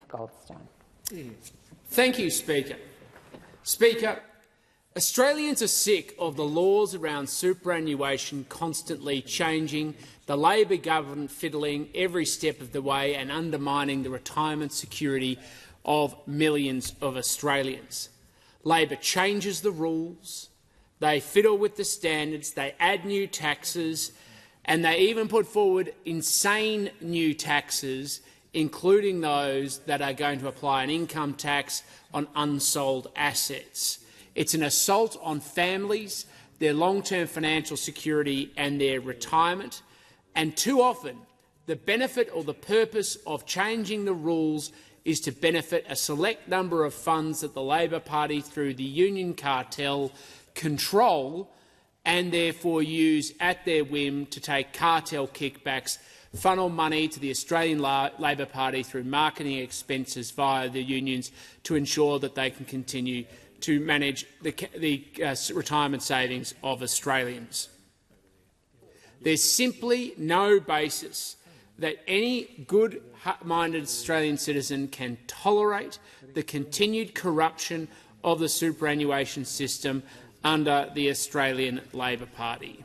Goldstein. Thank you, Speaker. Speaker, Australians are sick of the laws around superannuation constantly changing, the Labor government fiddling every step of the way and undermining the retirement security of millions of Australians. Labor changes the rules, they fiddle with the standards, they add new taxes, and they even put forward insane new taxes, including those that are going to apply an income tax on unsold assets. It's an assault on families, their long-term financial security and their retirement, and too often the benefit or the purpose of changing the rules is to benefit a select number of funds that the Labor Party, through the union cartel, control and therefore use at their whim to take cartel kickbacks, funnel money to the Australian Labor Party through marketing expenses via the unions to ensure that they can continue to manage the retirement savings of Australians. There's simply no basis that any good-minded Australian citizen can tolerate the continued corruption of the superannuation system under the Australian Labor Party.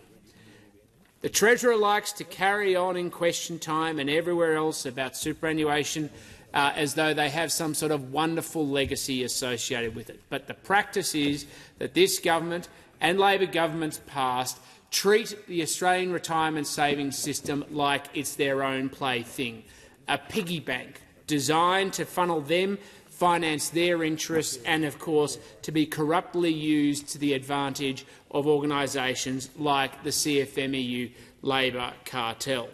The Treasurer likes to carry on in question time and everywhere else about superannuation as though they have some sort of wonderful legacy associated with it. But the practice is that this government and Labor governments past treat the Australian retirement savings system like it's their own plaything, a piggy bank designed to funnel them, finance their interests and, of course, to be corruptly used to the advantage of organisations like the CFMEU Labor cartel.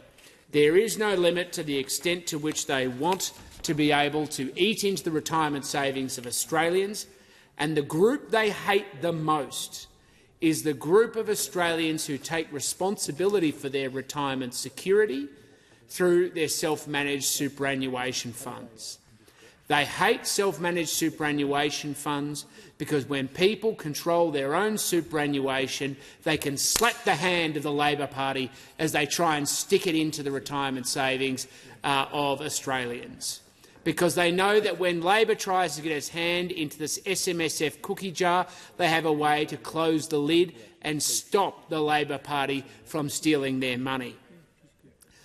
There is no limit to the extent to which they want to be able to eat into the retirement savings of Australians, and the group they hate the most is the group of Australians who take responsibility for their retirement security through their self-managed superannuation funds. They hate self-managed superannuation funds because when people control their own superannuation, they can slap the hand of the Labor Party as they try and stick it into the retirement savings of Australians. Because they know that when Labor tries to get its hand into this SMSF cookie jar, they have a way to close the lid and stop the Labor Party from stealing their money.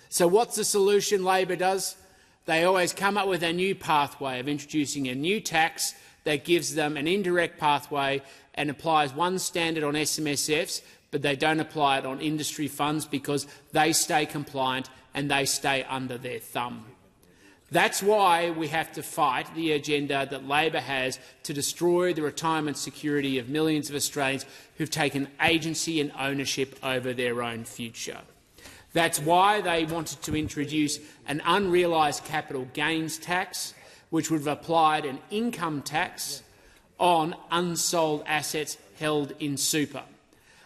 So what's the solution Labor does? They always come up with a new pathway of introducing a new tax that gives them an indirect pathway and applies one standard on SMSFs, but they don't apply it on industry funds because they stay compliant and they stay under their thumb. That's why we have to fight the agenda that Labor has to destroy the retirement security of millions of Australians who've taken agency and ownership over their own future. That's why they wanted to introduce an unrealised capital gains tax, which would have applied an income tax on unsold assets held in super.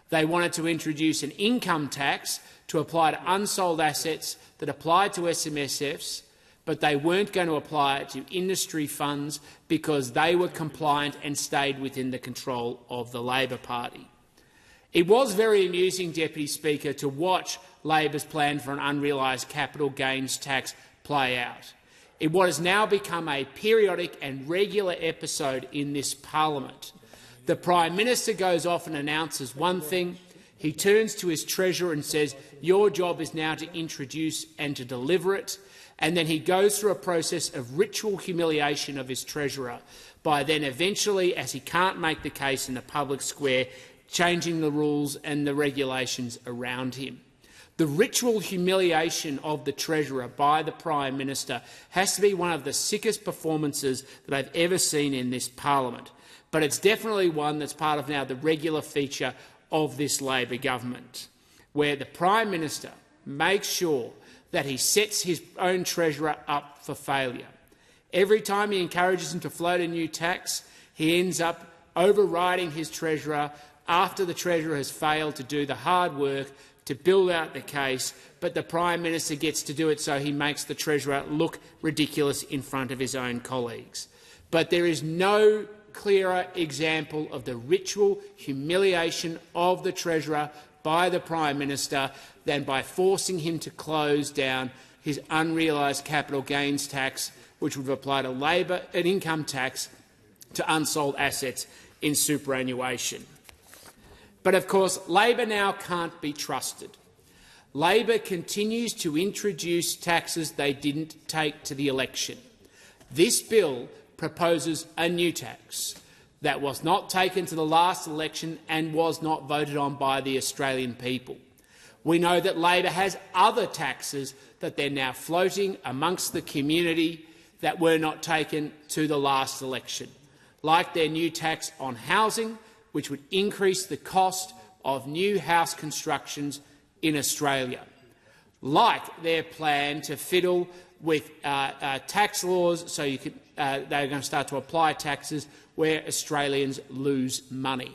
They wanted to introduce an income tax to apply to unsold assets that applied to SMSFs, but they weren't going to apply it to industry funds because they were compliant and stayed within the control of the Labor Party. It was very amusing, Deputy Speaker, to watch Labor's plan for an unrealised capital gains tax play out. In what has now become a periodic and regular episode in this parliament. The Prime Minister goes off and announces one thing. He turns to his Treasurer and says, "Your job is now to introduce and to deliver it." And then he goes through a process of ritual humiliation of his Treasurer by then eventually, as he can't make the case in the public square, changing the rules and the regulations around him. The ritual humiliation of the Treasurer by the Prime Minister has to be one of the sickest performances that I've ever seen in this parliament, but it's definitely one that's part of now the regular feature of this Labor government, where the Prime Minister makes sure that he sets his own Treasurer up for failure. Every time he encourages him to float a new tax, he ends up overriding his Treasurer after the Treasurer has failed to do the hard work to build out the case, but the Prime Minister gets to do it so he makes the Treasurer look ridiculous in front of his own colleagues. But there is no clearer example of the ritual humiliation of the Treasurer by the Prime Minister than by forcing him to close down his unrealised capital gains tax which would have applied an income tax to unsold assets in superannuation. But of course, Labor now can't be trusted. Labor continues to introduce taxes they didn't take to the election. This bill proposes a new tax that was not taken to the last election and was not voted on by the Australian people. We know that Labor has other taxes that they're now floating amongst the community that were not taken to the last election, like their new tax on housing, which would increase the cost of new house constructions in Australia, like their plan to fiddle with tax laws so they're going to start to apply taxes where Australians lose money.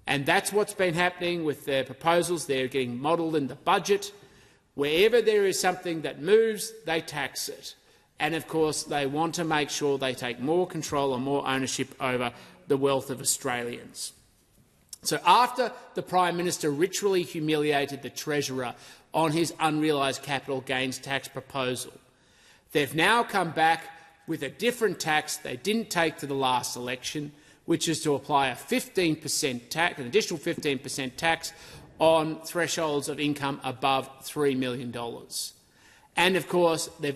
And that's what's been happening with their proposals. They're getting modelled in the budget. Wherever there is something that moves, they tax it. And of course, they want to make sure they take more control and more ownership over the wealth of Australians. So after the Prime Minister ritually humiliated the Treasurer on his unrealised capital gains tax proposal, they've now come back with a different tax they didn't take to the last election, which is to apply a 15% tax, an additional 15% tax on thresholds of income above $3 million. And of course, the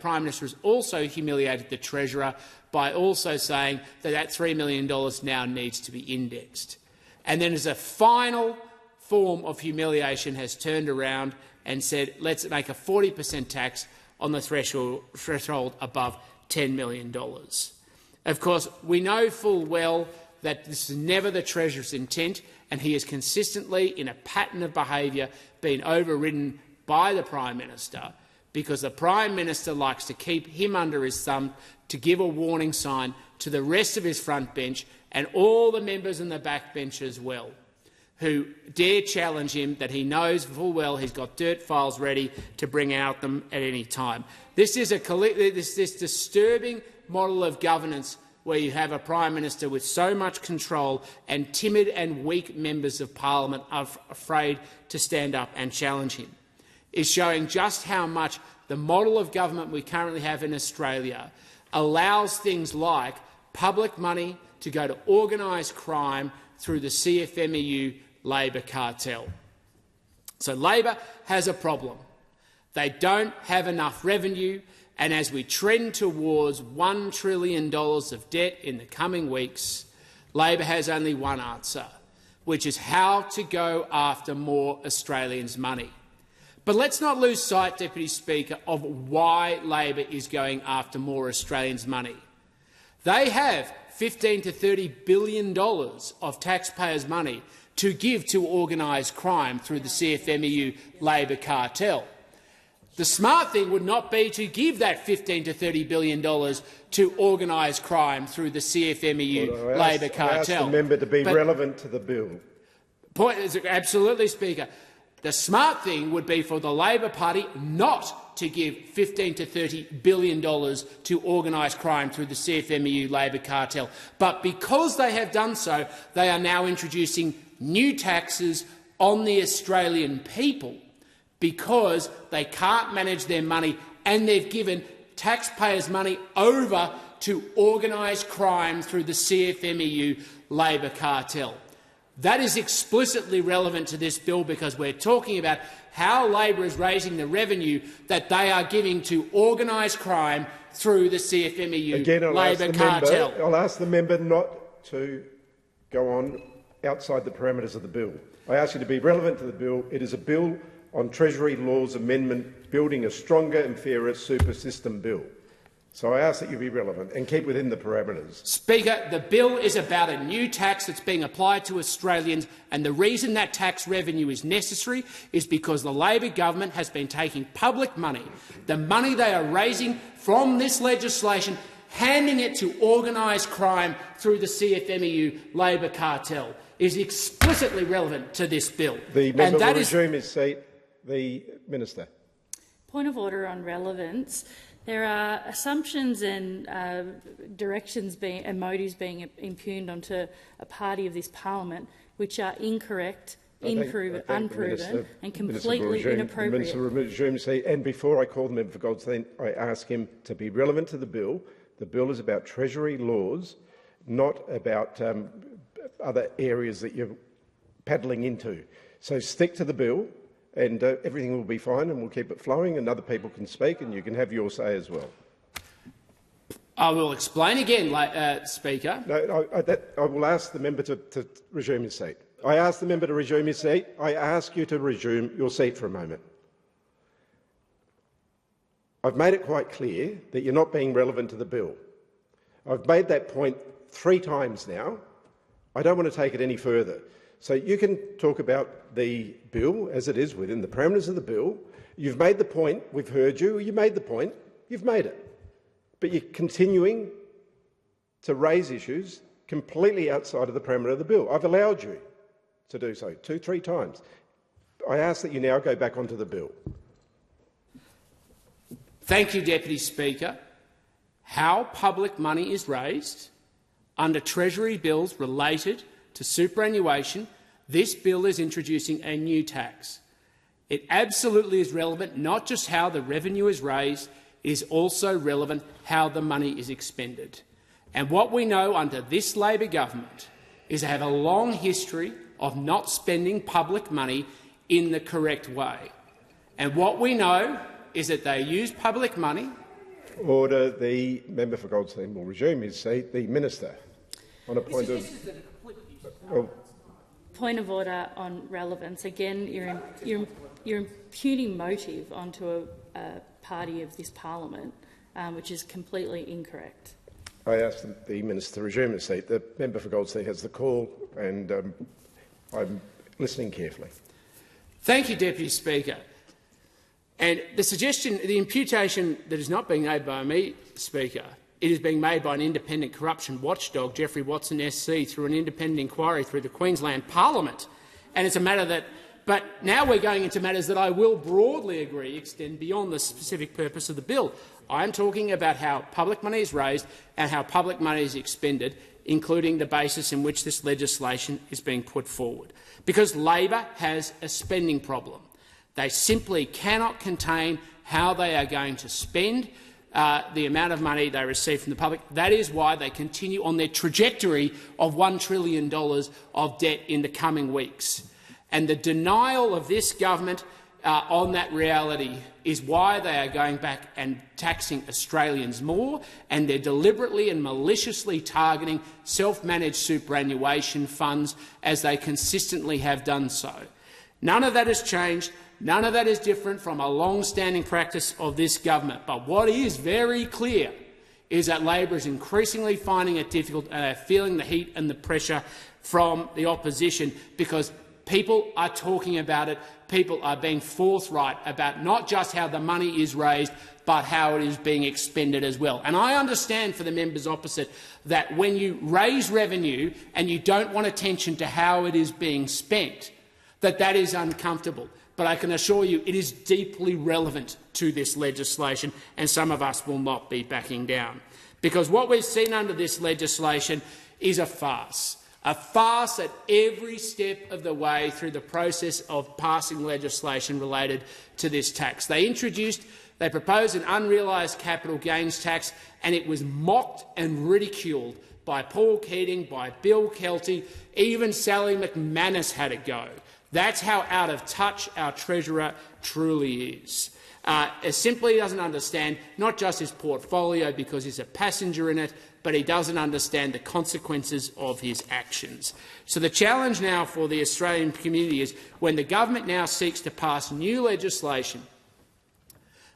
Prime Minister has also humiliated the Treasurer by also saying that $3 million now needs to be indexed. And then as a final form of humiliation has turned around and said, let's make a 40% tax on the threshold above $10 million. Of course, we know full well that this is never the Treasurer's intent, and he has consistently, in a pattern of behaviour, been overridden by the Prime Minister, because the Prime Minister likes to keep him under his thumb to give a warning sign to the rest of his front bench and all the members in the back bench as well, who dare challenge him, that he knows full well he's got dirt files ready to bring out them at any time. This is this disturbing model of governance where you have a Prime Minister with so much control and timid and weak members of Parliament are afraid to stand up and challenge him, is showing just how much the model of government we currently have in Australia allows things like public money to go to organised crime through the CFMEU Labor cartel. So Labor has a problem. They don't have enough revenue, and as we trend towards $1 trillion of debt in the coming weeks, Labor has only one answer, which is how to go after more Australians' money. But let's not lose sight, Deputy Speaker, of why Labor is going after more Australians' money. They have $15 to $30 billion of taxpayers' money to give to organised crime through the CFMEU Labor cartel. The smart thing would not be to give that $15 to $30 billion to organised crime through the CFMEU Labor cartel. I ask the member to be relevant to the bill. Absolutely, Speaker. The smart thing would be for the Labor Party not to give $15 to $30 billion to organised crime through the CFMEU Labor cartel. But because they have done so, they are now introducing new taxes on the Australian people because they can't manage their money and they've given taxpayers' money over to organised crime through the CFMEU Labor cartel. That is explicitly relevant to this bill because we're talking about how Labor is raising the revenue that they are giving to organised crime through the CFMEU Labor cartel. I'll ask the member not to go on outside the parameters of the bill. I ask you to be relevant to the bill. It is a bill on Treasury Laws Amendment building a stronger and fairer super system bill. So I ask that you be relevant and keep within the parameters. Speaker, the bill is about a new tax that's being applied to Australians, and the reason that tax revenue is necessary is because the Labor government has been taking public money, the money they are raising from this legislation, handing it to organised crime through the CFMEU Labor cartel. Is explicitly relevant to this bill. The member will resume his seat. The Minister. Point of order on relevance. There are assumptions and directions and motives being impugned onto a party of this parliament which are incorrect unproven and completely inappropriate. Minister resume seat. And before I call the member for Goldstein, I ask him to be relevant to the bill. The bill is about Treasury laws, not about other areas that you're paddling into. So stick to the bill, and everything will be fine, and we'll keep it flowing, and other people can speak, and you can have your say as well. I will explain again, Speaker. No, I will ask the member to resume his seat. I ask the member to resume his seat. I ask you to resume your seat for a moment. I've made it quite clear that you're not being relevant to the bill. I've made that point 3 times now. I don't want to take it any further. So you can talk about the bill as it is within the parameters of the bill. You've made the point. We've heard you. You made the point. You've made it. But you're continuing to raise issues completely outside of the parameter of the bill. I've allowed you to do so 2, 3 times. I ask that you now go back onto the bill. Thank you, Deputy Speaker. How public money is raised under Treasury bills related to superannuation, this bill is introducing a new tax. It absolutely is relevant, not just how the revenue is raised, it is also relevant how the money is expended. And what we know under this Labor government is they have a long history of not spending public money in the correct way. And what we know is that they use public money. Order. The member for Goldstein will resume his seat. The minister, on a point Point of order on relevance. Again, you're imputing motive onto a party of this parliament, which is completely incorrect. I ask the minister to resume his seat. The member for Goldstein has the call, and I'm listening carefully. Thank you, Deputy Speaker. And the suggestion, the imputation that is not being made by me, Speaker, it is being made by an independent corruption watchdog, Geoffrey Watson SC, through an independent inquiry through the Queensland Parliament. And it's a matter that, but now we're going into matters that I will broadly agree extend beyond the specific purpose of the bill. I am talking about how public money is raised and how public money is expended, including the basis in which this legislation is being put forward. Because Labor has a spending problem. They simply cannot contain how they are going to spend the amount of money they receive from the public. That is why they continue on their trajectory of $1 trillion of debt in the coming weeks. And the denial of this government on that reality is why they are going back and taxing Australians more, and they're deliberately and maliciously targeting self-managed superannuation funds as they consistently have done so. None of that has changed. None of that is different from a long-standing practice of this government. But what is very clear is that Labor is increasingly finding it difficult and they're feeling the heat and the pressure from the opposition because people are talking about it. People are being forthright about not just how the money is raised, but how it is being expended as well. And I understand for the members opposite that when you raise revenue and you don't want attention to how it is being spent, that is uncomfortable. But I can assure you it is deeply relevant to this legislation, and some of us will not be backing down. Because what we've seen under this legislation is a farce at every step of the way through the process of passing legislation related to this tax. They proposed an unrealised capital gains tax, and it was mocked and ridiculed by Paul Keating, by Bill Kelty, even Sally McManus had a go. That's how out of touch our Treasurer truly is. He simply doesn't understand not just his portfolio because he's a passenger in it, but he doesn't understand the consequences of his actions. So the challenge now for the Australian community is when the government now seeks to pass new legislation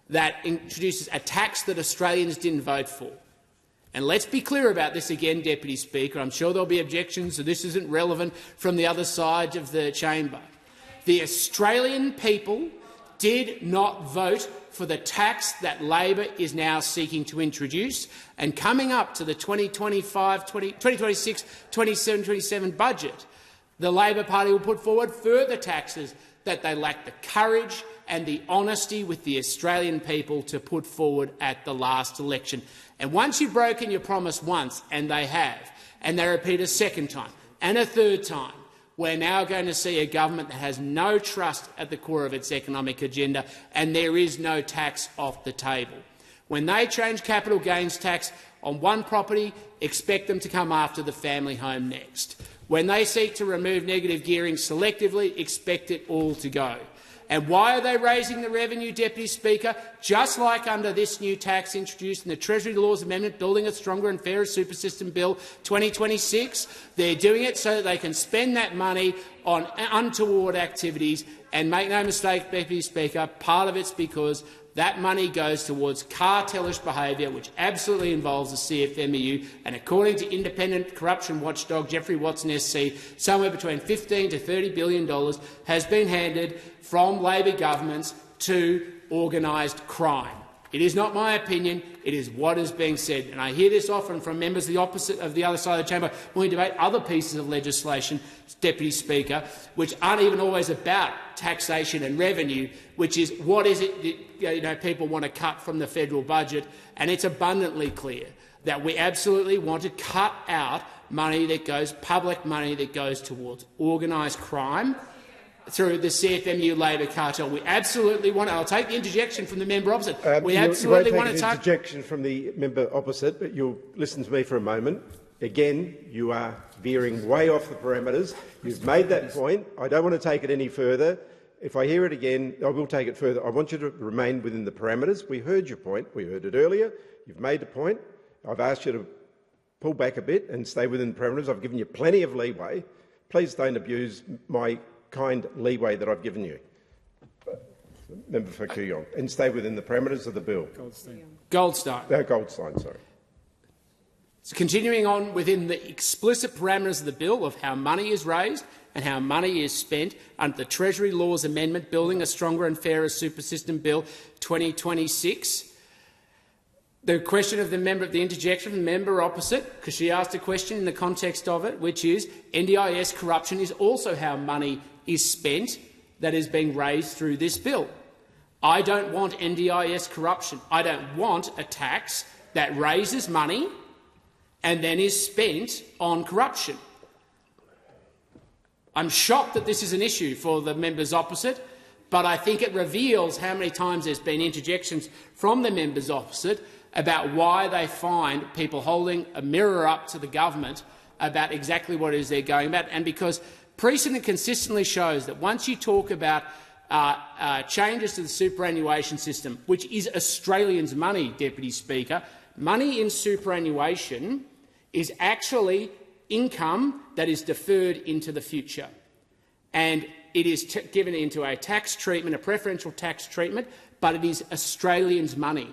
that introduces a tax that Australians didn't vote for. And let's be clear about this again, Deputy Speaker. I'm sure there'll be objections, so this isn't relevant from the other side of the chamber. The Australian people did not vote for the tax that Labor is now seeking to introduce. And coming up to the 2026, 27 budget, the Labor Party will put forward further taxes that they lack the courage and the honesty with the Australian people to put forward at the last election. And once you've broken your promise once, and they have, and they repeat a second time and a third time, we're now going to see a government that has no trust at the core of its economic agenda, and there is no tax off the table. When they change capital gains tax on one property, expect them to come after the family home next. When they seek to remove negative gearing selectively, expect it all to go. And why are they raising the revenue, Deputy Speaker? Just like under this new tax introduced in the Treasury Laws Amendment, Building a Stronger and Fairer Super System Bill 2026, they're doing it so that they can spend that money on untoward activities. And make no mistake, Deputy Speaker, part of it's because that money goes towards cartellish behaviour, which absolutely involves the CFMEU, and according to independent corruption watchdog Geoffrey Watson SC, somewhere between $15 to $30 billion has been handed from Labor governments to organised crime. It is not my opinion, it is what is being said. And I hear this often from members of the other side of the chamber when we debate other pieces of legislation, Deputy Speaker, which aren't even always about taxation and revenue, which is what is it that people want to cut from the federal budget. And it's abundantly clear that we absolutely want to cut out money that goes, public money that goes towards organised crime through the CFMEU Labor cartel. We absolutely want. I'll take the interjection from the member opposite. We absolutely want to take an interjection from the member opposite, but you'll listen to me for a moment. Again, you are veering way off the parameters. You've made that point. I don't want to take it any further. If I hear it again, I will take it further. I want you to remain within the parameters. We heard your point. We heard it earlier. You've made the point. I've asked you to pull back a bit and stay within the parameters. I've given you plenty of leeway. Please don't abuse my kind leeway that I've given you. Member for Kooyong, and stay within the parameters of the bill. Goldstein, sorry. So continuing on within the explicit parameters of the bill of how money is raised and how money is spent under the Treasury Laws Amendment, Building a Stronger and Fairer Super System Bill 2026, the question of the interjection from the member opposite, because she asked a question in the context of it, which is NDIS corruption is also how money is spent that is being raised through this bill. I don't want NDIS corruption. I don't want a tax that raises money and then is spent on corruption. I'm shocked that this is an issue for the members opposite, but I think it reveals how many times there's been interjections from the members opposite about why they find people holding a mirror up to the government about exactly what it is they're going about. And because precedent consistently shows that once you talk about changes to the superannuation system, which is Australians' money, Deputy Speaker, money in superannuation is actually income that is deferred into the future. And it is given into a tax treatment, a preferential tax treatment, but it is Australians' money.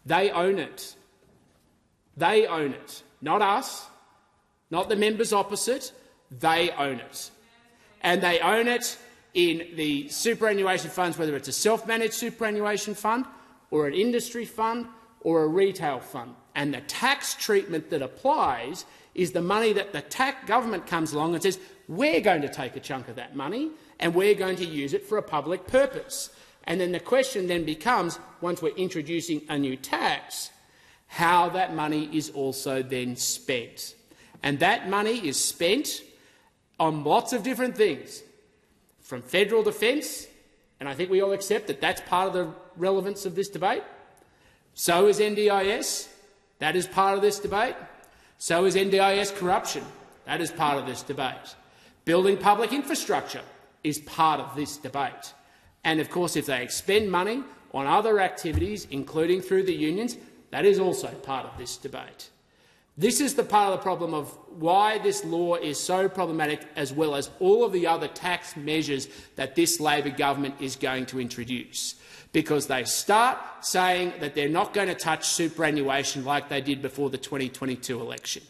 They own it. They own it. Not us, not the members opposite. They own it. And they own it in the superannuation funds, whether it's a self-managed superannuation fund or an industry fund or a retail fund. And the tax treatment that applies is the money that the government comes along and says, we're going to take a chunk of that money and we're going to use it for a public purpose. And then the question then becomes, once we're introducing a new tax, how that money is also then spent. And that money is spent on lots of different things, from federal defence, and I think we all accept that that's part of the relevance of this debate. So is NDIS. That is part of this debate. So is NDIS corruption. That is part of this debate. Building public infrastructure is part of this debate. And, of course, if they expend money on other activities, including through the unions, that is also part of this debate. This is the part of the problem of why this law is so problematic, as well as all of the other tax measures that this Labor government is going to introduce, because they start saying that they're not going to touch superannuation like they did before the 2022 election.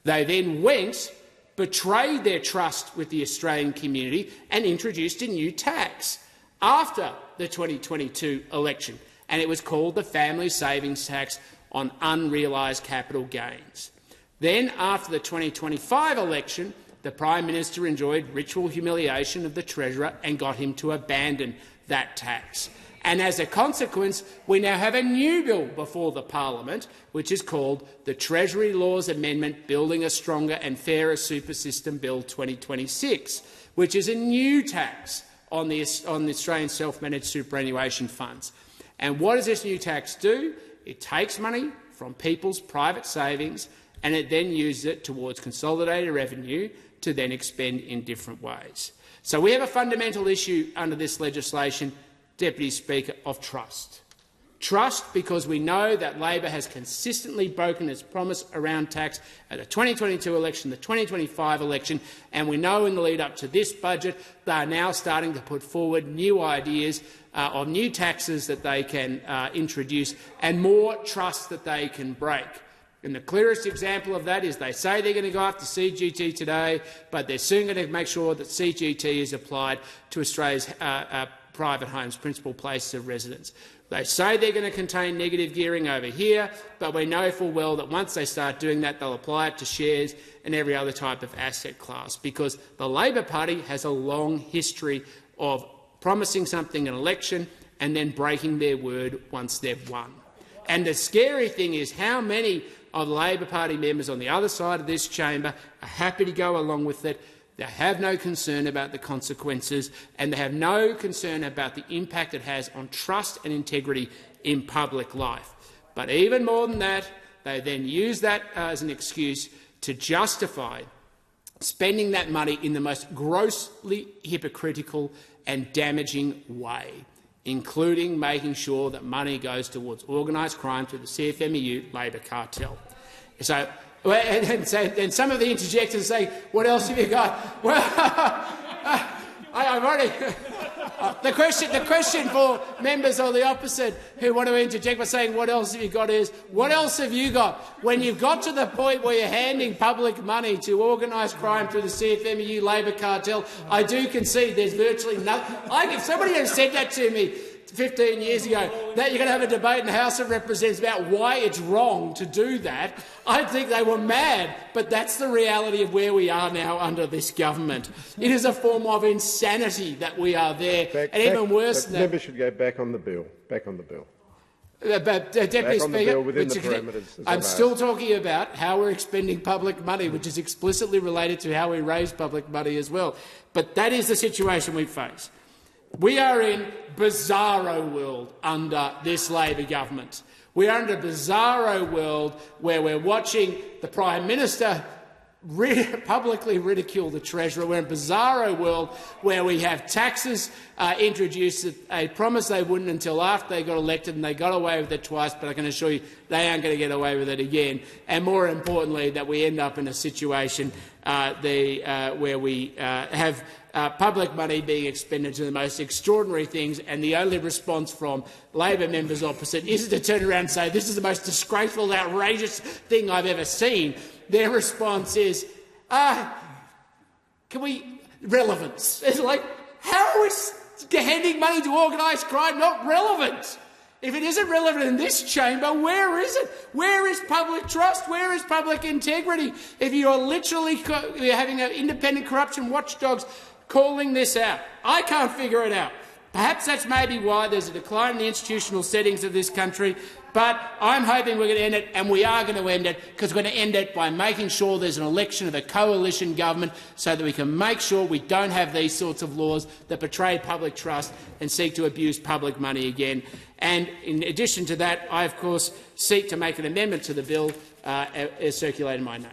They then went, betrayed their trust with the Australian community and introduced a new tax after the 2022 election, and it was called the Family Savings Tax on unrealised capital gains. Then, after the 2025 election, the Prime Minister enjoyed ritual humiliation of the Treasurer and got him to abandon that tax. And as a consequence, we now have a new bill before the parliament, which is called the Treasury Laws Amendment Building a Stronger and Fairer Super System Bill 2026, which is a new tax on the Australian self-managed superannuation funds. And what does this new tax do? It takes money from people's private savings and it then uses it towards consolidated revenue to then expend in different ways. So we have a fundamental issue under this legislation, Deputy Speaker, of trust. Trust because we know that Labor has consistently broken its promise around tax at the 2022 election, the 2025 election, and we know in the lead-up to this budget they are now starting to put forward new ideas of new taxes that they can introduce and more trust that they can break. And the clearest example of that is they say they're going to go after CGT today, but they're soon going to make sure that CGT is applied to Australia's private homes, principal places of residence. They say they're going to contain negative gearing over here, but we know full well that once they start doing that, they'll apply it to shares and every other type of asset class, because the Labor Party has a long history of promising something in an election and then breaking their word once they've won. And the scary thing is how many of the Labor Party members on the other side of this chamber are happy to go along with it. They have no concern about the consequences and they have no concern about the impact it has on trust and integrity in public life. But even more than that, they then use that as an excuse to justify spending that money in the most grossly hypocritical and damaging way, including making sure that money goes towards organised crime through the CFMEU Labor cartel. So, and some of the interjectors say, "What else have you got?" Well, I've already. The question for members of the opposite who want to interject by saying, "What else have you got?" is, "What else have you got?" When you've got to the point where you're handing public money to organised crime through the CFMEU Labor cartel, I do concede there's virtually nothing. If somebody had said that to me 15 years ago, that you're going to have a debate in the House of Representatives about why it's wrong to do that, I'd think they were mad. But that's the reality of where we are now under this government. It is a form of insanity that we are there, and even worse than that. Members should go back on the bill. Back on the bill. Deputy Speaker, I'm asked. still talking about how we're expending public money, which is explicitly related to how we raise public money as well. But that is the situation we face. We are in bizarro world under this Labor government. We are in a bizarro world where we're watching the Prime Minister publicly ridicule the Treasurer. We're in a bizarro world where we have taxes introduced that they promised they wouldn't until after they got elected, and they got away with it twice, but I can assure you they aren't going to get away with it again. And more importantly, that we end up in a situation where we have public money being expended to the most extraordinary things, and the only response from Labor members opposite isn't to turn around and say this is the most disgraceful, outrageous thing I've ever seen. Their response is, relevance. It's like, how is handing money to organised crime not relevant? If it isn't relevant in this chamber, where is it? Where is public trust? Where is public integrity? If you are literally having independent corruption watchdogs calling this out, I can't figure it out. Perhaps that's maybe why there's a decline in the institutional settings of this country, but I'm hoping we're going to end it, and we are going to end it, because we're going to end it by making sure there's an election of a coalition government so that we can make sure we don't have these sorts of laws that betray public trust and seek to abuse public money again. And in addition to that, I, of course, seek to make an amendment to the bill as circulated in my name.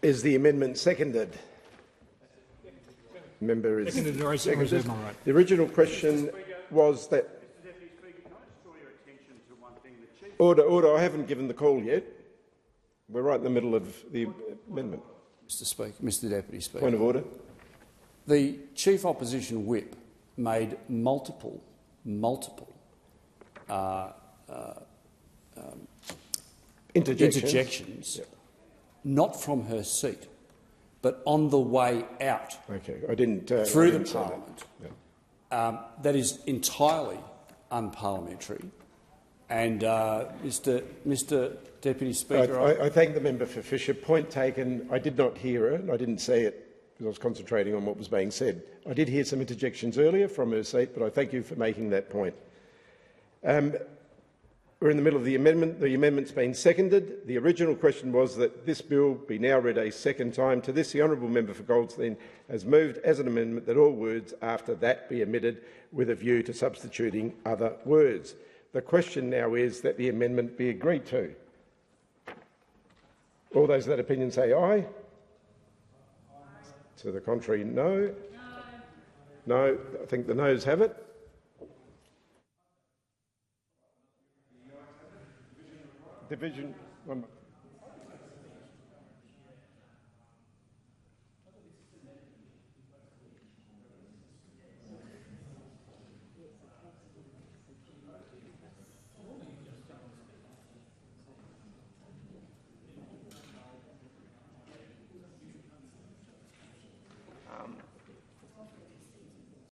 Is the amendment seconded? Member is seconded. The original question was that. Order. I haven't given the call yet. We're right in the middle of the amendment. Mr. Deputy Speaker. Point of order. The Chief Opposition Whip made multiple interjections. Yep. Not from her seat, but on the way out. Okay, I didn't through the Parliament. Yeah. That is entirely unparliamentary. And Mr. Deputy Speaker, I thank the member for Fisher. Point taken. I did not hear her, and I didn't say it because I was concentrating on what was being said. I did hear some interjections earlier from her seat, but I thank you for making that point. We're in the middle of the amendment. The amendment's been seconded. The original question was that this bill be now read a second time. To this, the honourable member for Goldstein has moved as an amendment that all words after that be omitted with a view to substituting other words. The question now is that the amendment be agreed to. All those of that opinion say aye. To the contrary, no. No. I think the noes have it. Division.